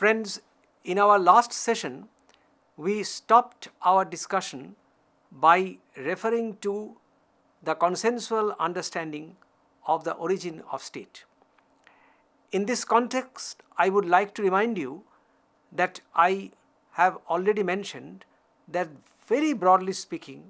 Friends, in our last session, we stopped our discussion by referring to the consensual understanding of the origin of state. In this context, I would like to remind you that I have already mentioned that very broadly speaking,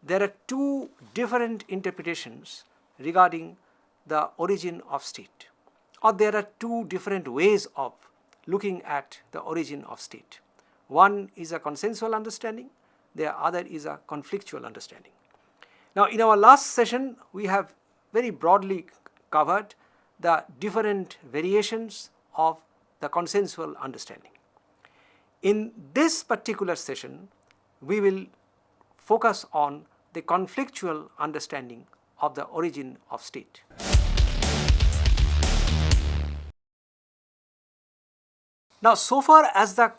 there are two different interpretations regarding the origin of state, or there are two different ways of looking at the origin of state. One is a consensual understanding, the other is a conflictual understanding. Now, in our last session, we have very broadly covered the different variations of the consensual understanding. In this particular session, we will focus on the conflictual understanding of the origin of state. Now, so far as the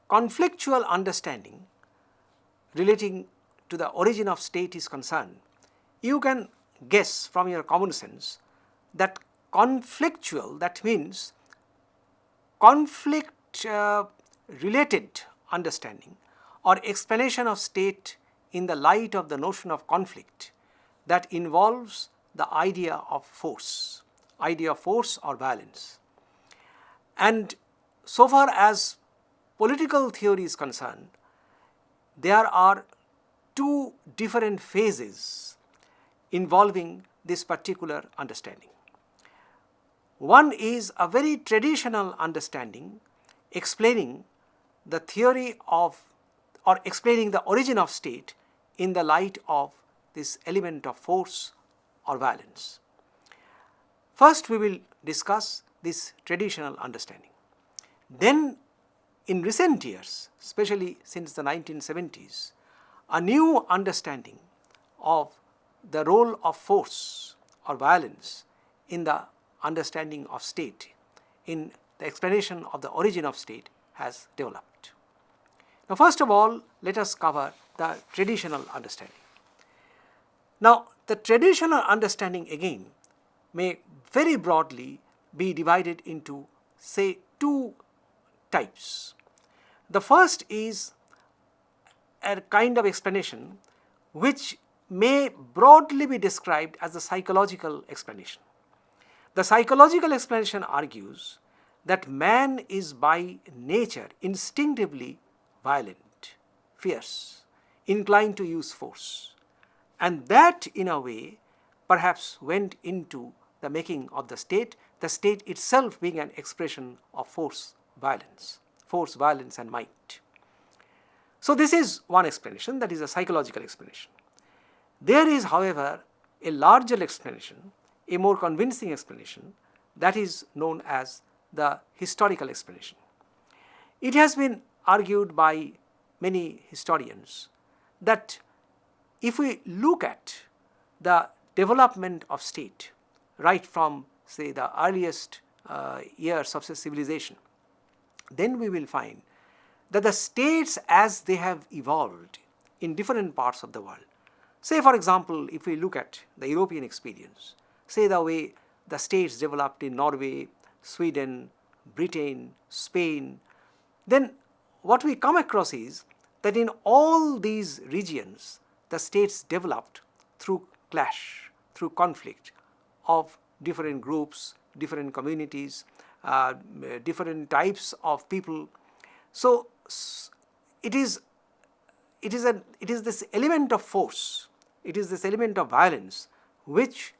conflictual understanding relating to the origin of state is concerned, you can guess from your common sense that conflictual, that means conflict related understanding or explanation of state in the light of the notion of conflict that involves the idea of force or violence. And so far as political theory is concerned, there are two different phases involving this particular understanding. One is a very traditional understanding explaining the theory of or explaining the origin of state in the light of this element of force or violence. First, we will discuss this traditional understanding. Then, in recent years, especially since the 1970s, a new understanding of the role of force or violence in the understanding of state, in the explanation of the origin of state, has developed. Now, first of all, let us cover the traditional understanding. Now, the traditional understanding again may very broadly be divided into, say, two types. The first is a kind of explanation which may broadly be described as the psychological explanation. The psychological explanation argues that man is by nature instinctively violent, fierce, inclined to use force, and that in a way perhaps went into the making of the state itself being an expression of force, violence and might. So this is one explanation, that is a psychological explanation. There is, however, a larger explanation, a more convincing explanation, that is known as the historical explanation. It has been argued by many historians that if we look at the development of state right from, say, the earliest years of civilization, then we will find that the states as they have evolved in different parts of the world, say for example, if we look at the European experience, say the way the states developed in Norway, Sweden, Britain, Spain, then what we come across is that in all these regions, the states developed through clash, through conflict of different groups, different communities, different types of people. So it is this element of force, it is this element of violence which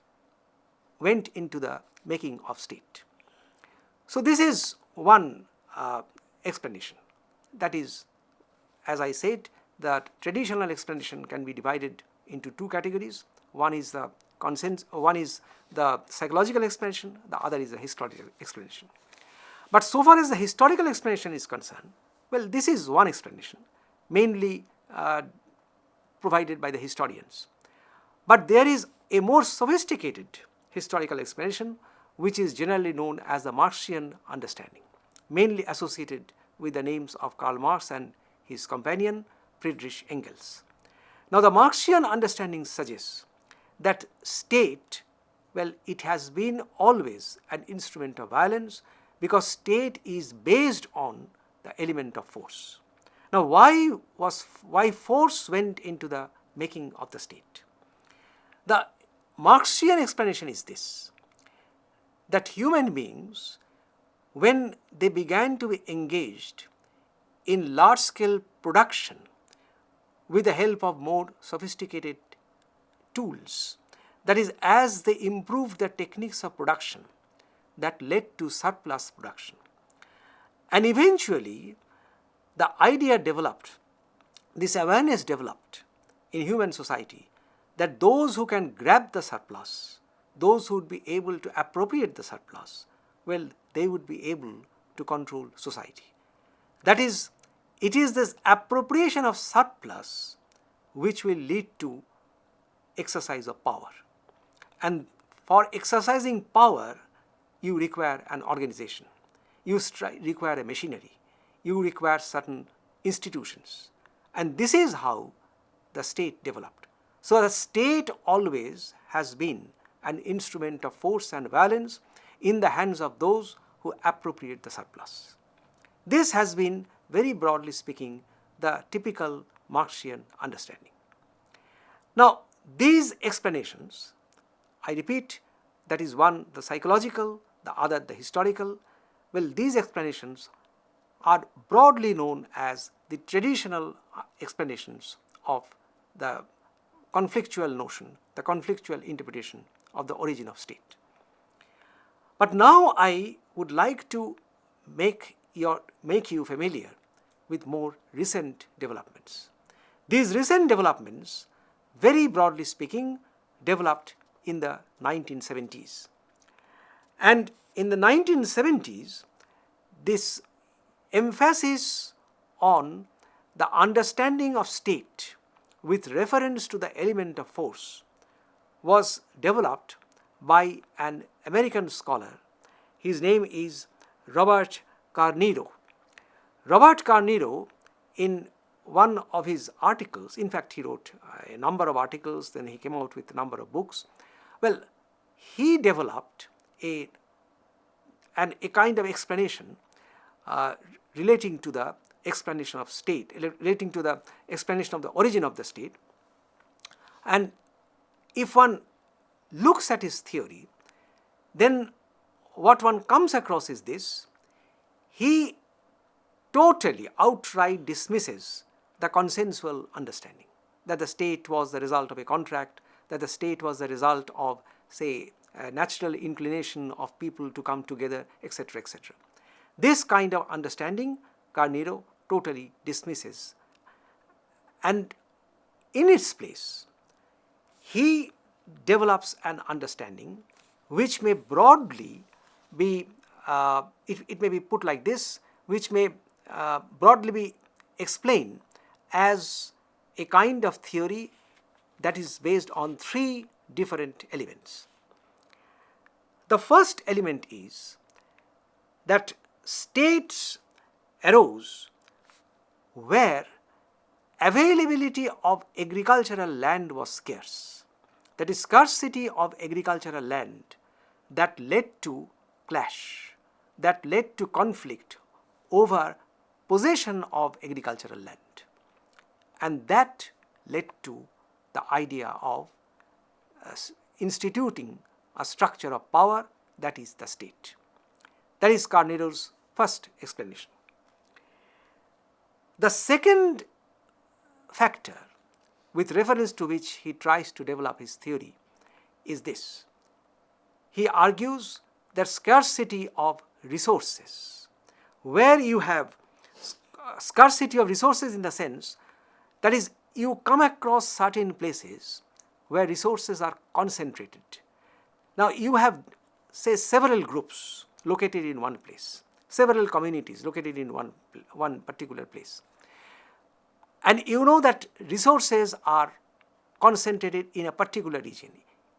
went into the making of state. So this is one explanation. That is, as I said, the traditional explanation can be divided into two categories. One is the psychological explanation, the other is the historical explanation. But so far as the historical explanation is concerned, well, this is one explanation, mainly provided by the historians. But there is a more sophisticated historical explanation which is generally known as the Marxian understanding, mainly associated with the names of Karl Marx and his companion Friedrich Engels. Now, the Marxian understanding suggests that state, well, it has been always an instrument of violence because state is based on the element of force. Now, why force went into the making of the state? The Marxian explanation is this, that human beings, when they began to be engaged in large-scale production with the help of more sophisticated tools, that is, as they improved the techniques of production, that led to surplus production. And eventually, the idea developed, this awareness developed in human society, that those who can grab the surplus, those who would be able to appropriate the surplus, well, they would be able to control society. That is, it is this appropriation of surplus which will lead to exercise of power. And for exercising power, you require an organization, you require a machinery, you require certain institutions. And this is how the state developed. So the state always has been an instrument of force and violence in the hands of those who appropriate the surplus. This has been, very broadly speaking, the typical Marxian understanding. Now, these explanations, I repeat, that is one the psychological, the other the historical. Well, these explanations are broadly known as the traditional explanations of the conflictual notion, the conflictual interpretation of the origin of state. But now I would like to make you familiar with more recent developments. These recent developments, very broadly speaking, developed in the 1970s. And in the 1970s, this emphasis on the understanding of state with reference to the element of force was developed by an American scholar. His name is Robert Carneiro. Robert Carneiro, in one of his articles, in fact he wrote a number of articles, then he came out with a number of books. Well, he developed a kind of explanation relating to the explanation of state, relating to the explanation of the origin of the state. And if one looks at his theory, then what one comes across is this: he totally outright dismisses the consensual understanding that the state was the result of a contract, that the state was the result of, say, a natural inclination of people to come together, etc., etc. This kind of understanding Carneiro totally dismisses, and in its place he develops an understanding which may broadly be, it may be put like this, which may broadly be explained as a kind of theory that is based on three different elements. The first element is that states arose where availability of agricultural land was scarce. That is, scarcity of agricultural land that led to clash, that led to conflict over possession of agricultural land. And that led to the idea of instituting a structure of power, that is the state. That is Carneiro's first explanation. The second factor with reference to which he tries to develop his theory is this. He argues that scarcity of resources, where you have scarcity of resources in the sense that is, you come across certain places where resources are concentrated. Now you have, say, several groups located in one place, several communities located in one particular place. And you know that resources are concentrated in a particular region.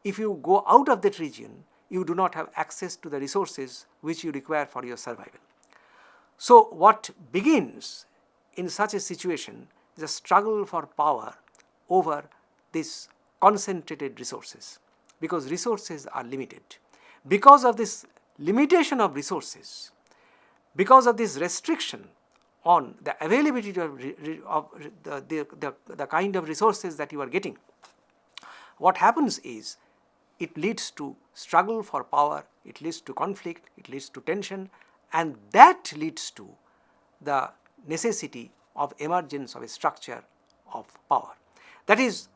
If you go out of that region, you do not have access to the resources which you require for your survival. So what begins in such a situation is a struggle for power over these concentrated resources, because resources are limited. Because of this limitation of resources, because of this restriction on the availability of the kind of resources that you are getting, what happens is it leads to struggle for power, it leads to conflict, it leads to tension, and that leads to the necessity of emergence of a structure of power. That is,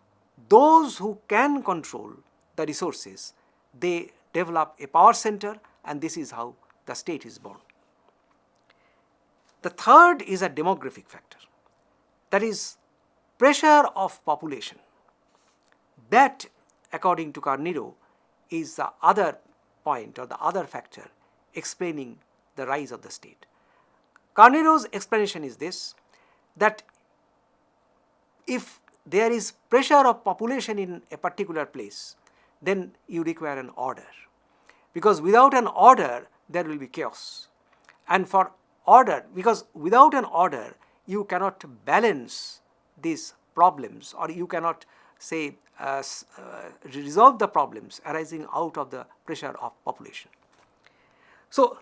those who can control the resources, they develop a power center, and this is how the state is born. The third is a demographic factor, that is pressure of population. That, according to Carnero, is the other point or the other factor explaining the rise of the state. Carnero's explanation is this, that if there is pressure of population in a particular place, then you require an order, because without an order there will be chaos. And for order, because without an order you cannot balance these problems, or you cannot say resolve the problems arising out of the pressure of population. So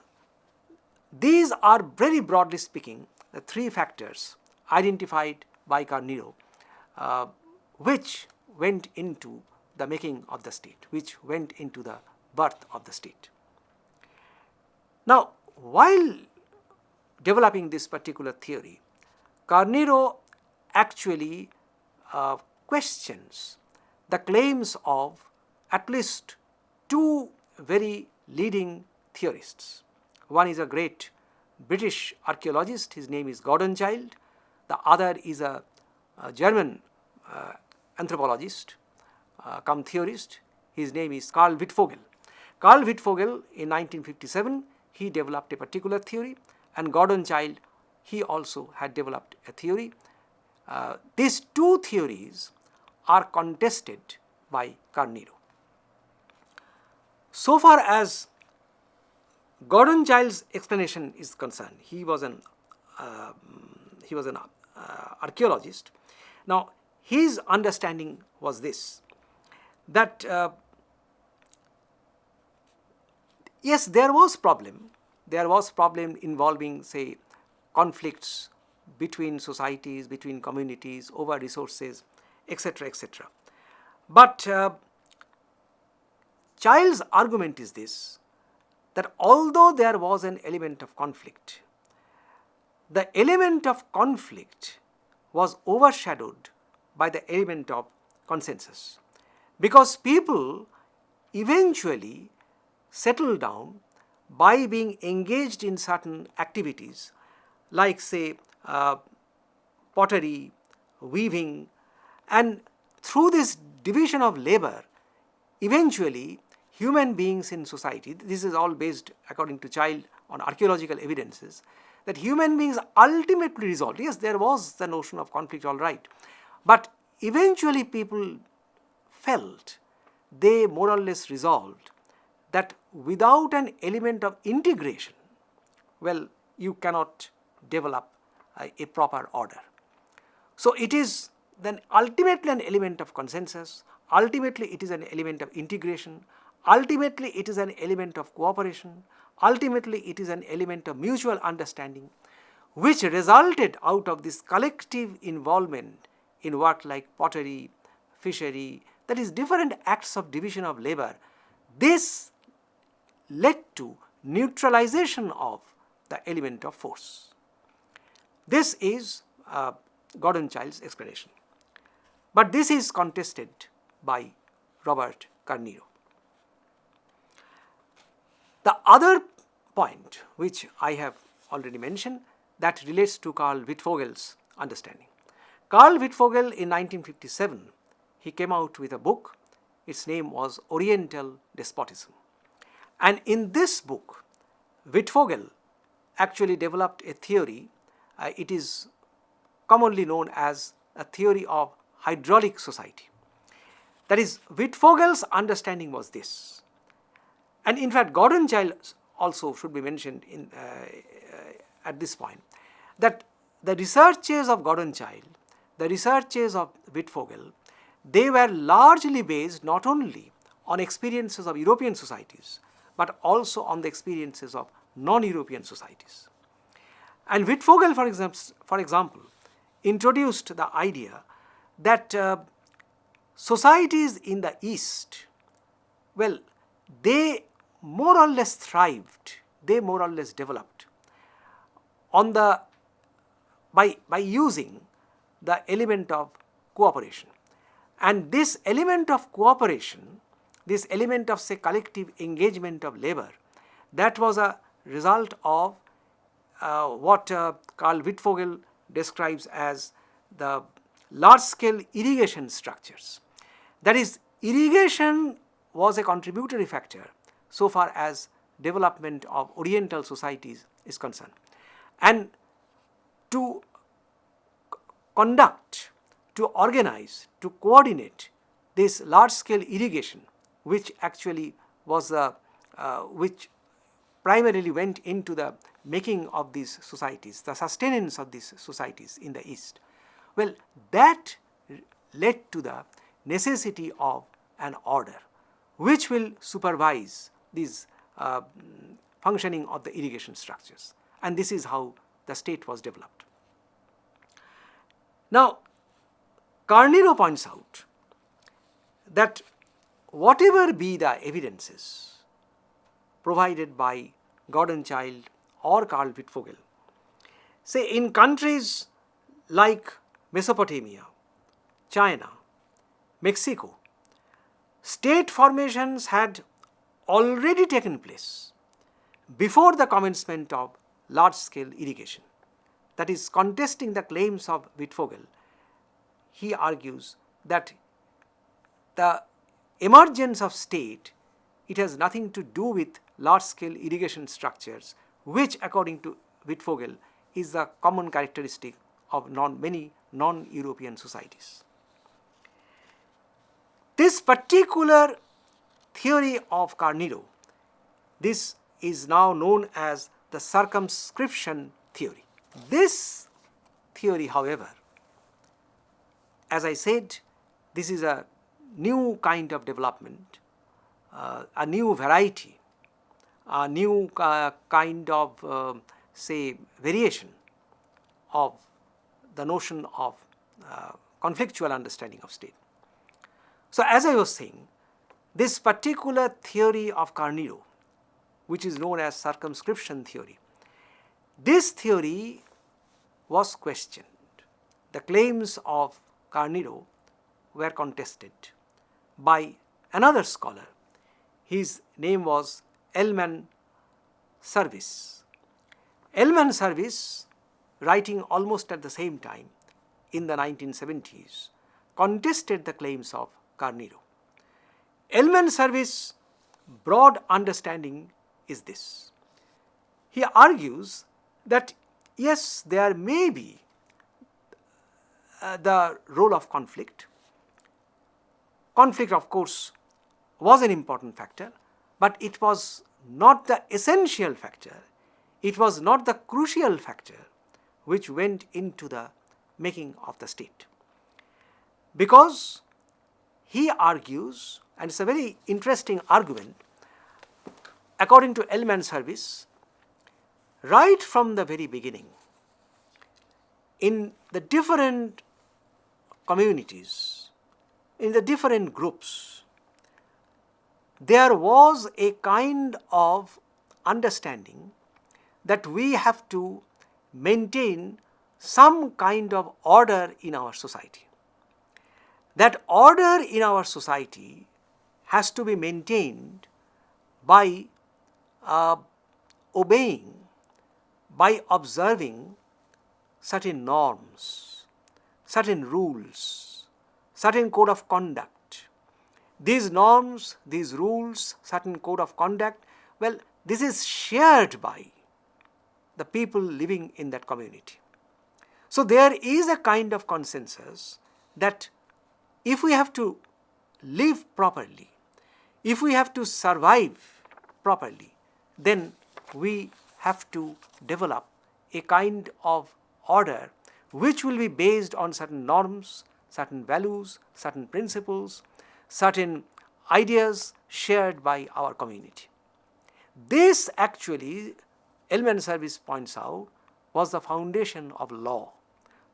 these are, very broadly speaking, the three factors identified by Carnero which went into the making of the state, which went into the birth of the state. Now, while developing this particular theory, Carnero actually questions the claims of at least two very leading theorists. One is a great British archaeologist, his name is Gordon Childe. The other is a German anthropologist, come theorist, his name is Karl Wittfogel. Karl Wittfogel, in 1957, he developed a particular theory, and Gordon Childe, he also had developed a theory. These two theories are contested by Carnero. So far as Gordon Childe's explanation is concerned, he was an archaeologist. Now, his understanding was this, that yes, there was problem involving, say, conflicts between societies, between communities, over resources, etc., etc. But Childe's argument is this, that although there was an element of conflict, the element of conflict was overshadowed by the element of consensus, because people eventually settle down by being engaged in certain activities like, say, pottery, weaving, and through this division of labor, eventually human beings in society, this is all based, according to Childe, on archaeological evidences, that human beings ultimately resolved. Yes, there was the notion of conflict, all right, but eventually people felt, they more or less resolved, that without an element of integration, well, you cannot develop a proper order. So it is then ultimately an element of consensus, ultimately it is an element of integration, ultimately it is an element of cooperation, ultimately it is an element of mutual understanding, which resulted out of this collective involvement in work like pottery, fishery, that is different acts of division of labor. This led to neutralization of the element of force. This is Gordon Childe's explanation. But this is contested by Robert Carnero. The other point which I have already mentioned, that relates to Karl Wittfogel's understanding. Karl Wittfogel, in 1957, he came out with a book. Its name was Oriental Despotism. And in this book, Wittfogel actually developed a theory. It is commonly known as a theory of hydraulic society. That is, Wittfogel's understanding was this. And in fact, Gordon Childe also should be mentioned at this point, that the researches of Gordon Childe, the researches of Wittfogel, they were largely based not only on experiences of European societies, but also on the experiences of non-European societies. And Wittfogel, for example, introduced the idea that societies in the East, well, they more or less thrived, they more or less developed on the by using the element of cooperation. And this element of cooperation, this element of, say, collective engagement of labor, that was a result of what Carl Wittfogel describes as the large-scale irrigation structures. That is, irrigation was a contributory factor so far as development of Oriental societies is concerned. And to conduct, to organize, to coordinate this large-scale irrigation, which actually was which primarily went into the making of these societies, the sustenance of these societies in the East. Well, that led to the necessity of an order which will supervise these functioning of the irrigation structures. And this is how the state was developed. Now, Carnero points out that whatever be the evidences provided by Gordon Childe or Carl Wittfogel, say in countries like Mesopotamia, China, Mexico, state formations had already taken place before the commencement of large-scale irrigation. That is, contesting the claims of Wittfogel, he argues that the emergence of state, it has nothing to do with large-scale irrigation structures, which according to Wittfogel is the common characteristic of many non-European societies. This particular theory of Carnero, this is now known as the circumscription theory. This theory, however, as I said, this is a new kind of development, a new variety, a new kind of, say, variation of the notion of conflictual understanding of state. So, as I was saying, this particular theory of Carnero, which is known as circumscription theory, this theory was questioned. The claims of Carnero were contested by another scholar. His name was M10. M10, writing almost at the same time in the 1970s, contested the claims of Carnero. M10's broad understanding is this. He argues that yes, there may be the role of conflict. Conflict, of course, was an important factor, but it was not the essential factor. It was not the crucial factor which went into the making of the state. Because he argues, and it's a very interesting argument, according to M10, right from the very beginning, in the different communities, in the different groups, there was a kind of understanding that we have to maintain some kind of order in our society. That order in our society has to be maintained by obeying, by observing certain norms, certain rules, certain code of conduct. These norms, these rules, certain code of conduct, well, this is shared by the people living in that community. So there is a kind of consensus that if we have to live properly, if we have to survive properly, then we have to develop a kind of order which will be based on certain norms, certain values, certain principles, certain ideas shared by our community. This actually, M10 points out, was the foundation of law.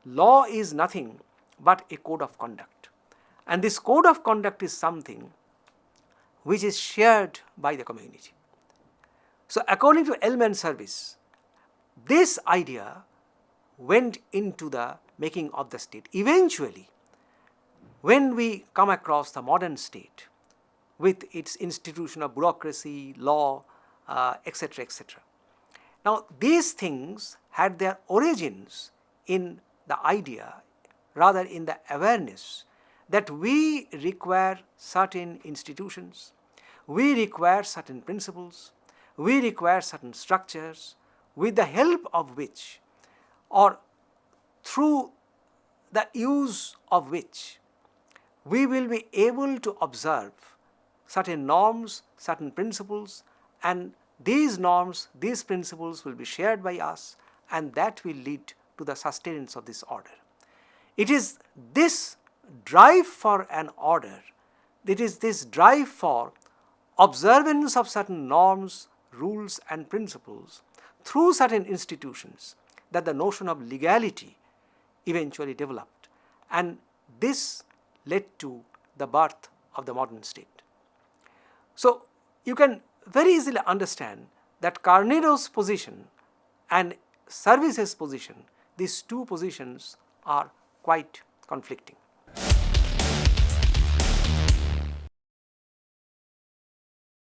Law is nothing but a code of conduct. And this code of conduct is something which is shared by the community. So according to M10 service, this idea went into the making of the state. Eventually, when we come across the modern state with its institution of bureaucracy, law, etc., etc. Now, these things had their origins in the idea, rather in the awareness that we require certain institutions, we require certain principles, we require certain structures, with the help of which, or through the use of which, we will be able to observe certain norms, certain principles, and these norms, these principles will be shared by us, and that will lead to the sustenance of this order. It is this drive for an order, it is this drive for observance of certain norms, rules and principles through certain institutions that the notion of legality eventually developed, and this led to the birth of the modern state. So you can very easily understand that Carnero's position and Service's position, these two positions are quite conflicting.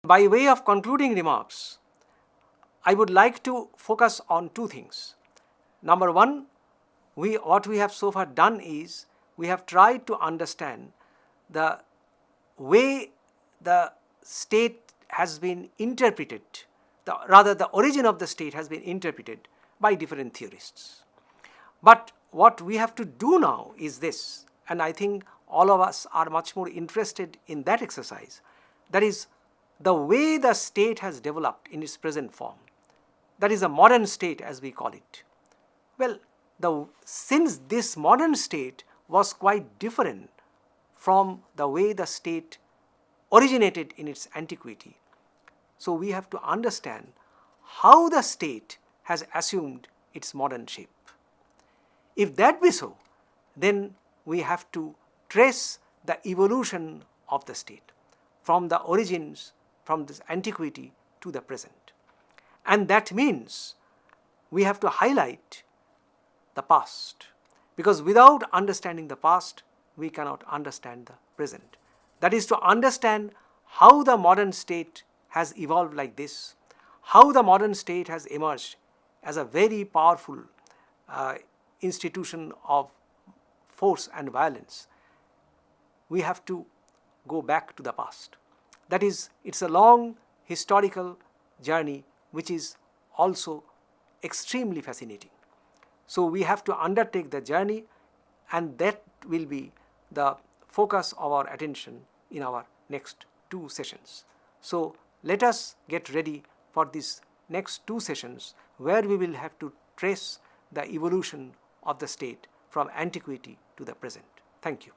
By way of concluding remarks, I would like to focus on two things. Number one, what we have so far done is we have tried to understand the way the state has been interpreted, the origin of the state has been interpreted by different theorists. But what we have to do now is this, and I think all of us are much more interested in that exercise, that is the way the state has developed in its present form. That is a modern state as we call it. Well, since this modern state was quite different from the way the state originated in its antiquity, so we have to understand how the state has assumed its modern shape. If that be so, then we have to trace the evolution of the state from the origins, from this antiquity to the present. And that means we have to highlight the past, because without understanding the past, we cannot understand the present. That is to understand how the modern state has evolved like this, how the modern state has emerged as a very powerful institution of force and violence. We have to go back to the past. That is, it's a long historical journey which is also extremely fascinating. So we have to undertake the journey, and that will be the focus of our attention in our next two sessions. So let us get ready for these next two sessions, where we will have to trace the evolution of the state from antiquity to the present. Thank you.